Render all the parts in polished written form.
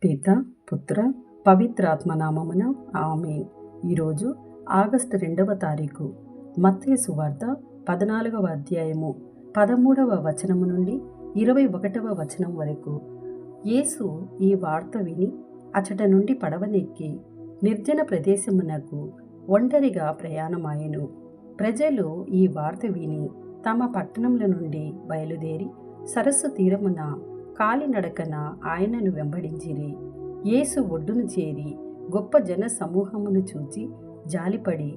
పిత, పుత్ర, పవిత్రాత్మ నామమున ఆమేన్. ఈరోజు ఆగస్టు 2వ తారీఖు. మత్తయి సువార్త 14వ అధ్యాయము 13వ వచనము నుండి 21వ వచనం వరకు. యేసు ఈ వార్త విని అచట నుండి పడవనెక్కి నిర్జన ప్రదేశమునకు ఒంటరిగా ప్రయాణమాయెను. ప్రజలు ఈ వార్త విని తమ పట్టణముల నుండి బయలుదేరి సరస్సు తీరమున కాలినడకన ఆయనను వెంబడించిరి. యేసు ఒడ్డును చేరి గొప్ప జన సమూహమును చూచి జాలిపడి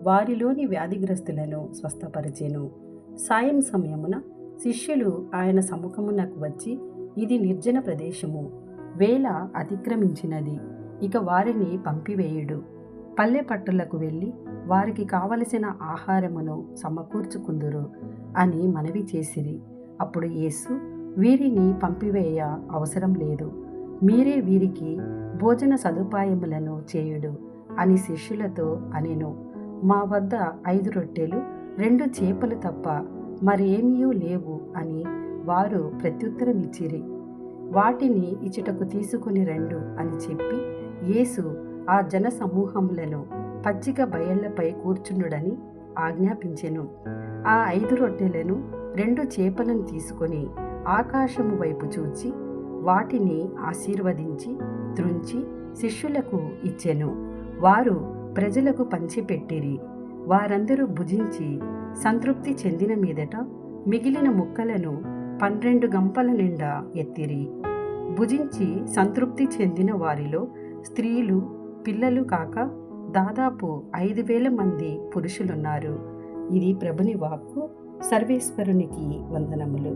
వారిలోని వ్యాధిగ్రస్తులను స్వస్థపరిచెను. సాయం సమయమున శిష్యులు ఆయన సముఖమునకు వచ్చి, ఇది నిర్జన ప్రదేశము, వేళ అతిక్రమించినది, ఇక వారిని పంపివేయుడు, పల్లె పట్టులకు వెళ్ళి వారికి కావలసిన ఆహారమును సమకూర్చుకుందురు అని మనవి చేసిరి. అప్పుడు యేసు, వీరిని పంపివేయ అవసరం లేదు, మీరే వీరికి భోజన సదుపాయములను చేయుడు అని శిష్యులతో అనెను. మా వద్ద 5 రొట్టెలు 2 చేపలు తప్ప మరేమీ లేవు అని వారు ప్రత్యుత్తరమిచ్చిరి. వాటిని ఇచ్చటకు తీసుకుని రండు అని చెప్పి యేసు ఆ జన సమూహములను పచ్చిక బయళ్లపై కూర్చుండుడని ఆజ్ఞాపించెను. ఆ 5 రొట్టెలను 2 చేపలను తీసుకొని ఆకాశము వైపు చూచి వాటిని ఆశీర్వదించి త్రుంచి శిష్యులకు ఇచ్చెను. వారు ప్రజలకు పంచిపెట్టిరి. వారందరూ భుజించి సంతృప్తి చెందిన మీదట మిగిలిన ముక్కలను 12 గంపల నిండా ఎత్తిరి. భుజించి సంతృప్తి చెందిన వారిలో స్త్రీలు, పిల్లలు కాక దాదాపు 5,000 మంది పురుషులున్నారు. ఇది ప్రభుని వాక్కు. సర్వేశ్వరునికి వందనములు.